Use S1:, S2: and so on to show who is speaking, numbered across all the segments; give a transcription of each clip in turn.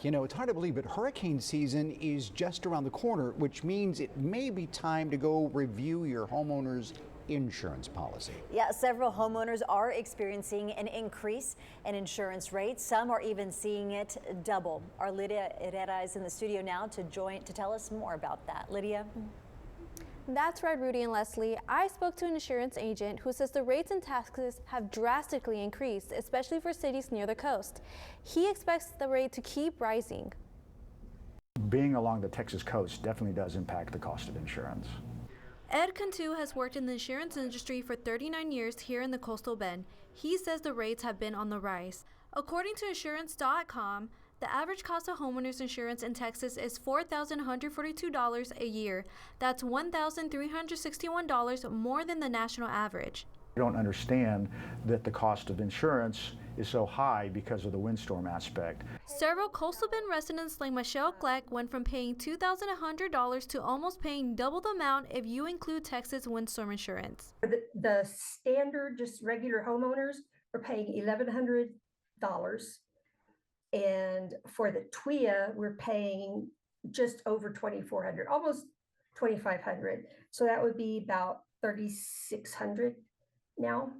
S1: You know, it's hard to believe, but hurricane season is just around the corner, which means it may be time to go review your homeowner's insurance policy.
S2: Yeah, several homeowners are experiencing an increase in insurance rates. Some are even seeing it double. Our Lydia Herrera is in the studio now to tell us more about that. Lydia?
S3: That's right, Rudy and Leslie. I spoke to an insurance agent who says the rates and taxes have drastically increased, especially for cities near the coast. He expects the rate to keep rising.
S4: Being along the Texas coast definitely does impact the cost of insurance.
S3: Ed Cantu has worked in the insurance industry for 39 years here in the Coastal Bend. He says the rates have been on the rise. According to insurance.com, the average cost of homeowners insurance in Texas is $4,142 a year. That's $1,361 more than the national average.
S4: I don't understand that the cost of insurance is so high because of the windstorm aspect.
S3: Several Coastal Bend residents like Michelle Gleck went from paying $2,100 to almost paying double the amount if you include Texas windstorm insurance.
S5: The standard, just regular homeowners are paying $1,100. And for the TWIA, we're paying just over $2,400, almost $2,500. So that would be about $3,600 now.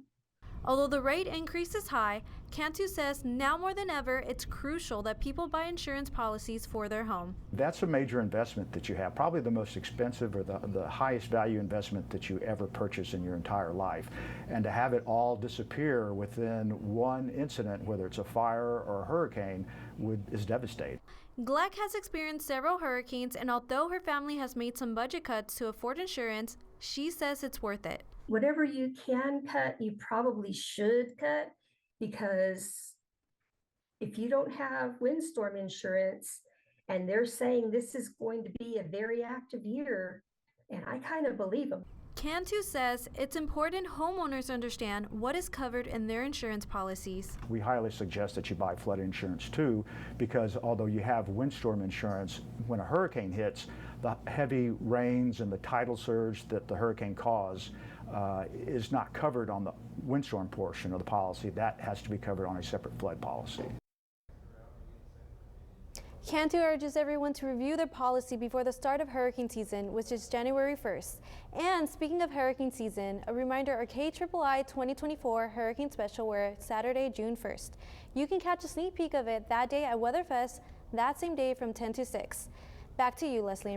S3: Although the rate increase is high, Cantu says now more than ever, it's crucial that people buy insurance policies for their home.
S4: That's a major investment that you have, probably the most expensive or the highest value investment that you ever purchase in your entire life. And to have it all disappear within one incident, whether it's a fire or a hurricane, is devastating.
S3: Gleck has experienced several hurricanes, and although her family has made some budget cuts to afford insurance, she says it's worth it.
S5: Whatever you can cut, you probably should cut, because if you don't have windstorm insurance and they're saying this is going to be a very active year, and I kind of believe them.
S3: Cantu says it's important homeowners understand what is covered in their insurance policies.
S4: We highly suggest that you buy flood insurance too, because although you have windstorm insurance, when a hurricane hits, the heavy rains and the tidal surge that the hurricane caused is not covered on the windstorm portion of the policy. That has to be covered on a separate flood policy.
S3: Cantu urges everyone to review their policy before the start of hurricane season, which is January 1st. And speaking of hurricane season, a reminder, our KIII 2024 Hurricane Special will air Saturday, June 1st. You can catch a sneak peek of it that day at WeatherFest, that same day from 10 to 6. Back to you, Leslie.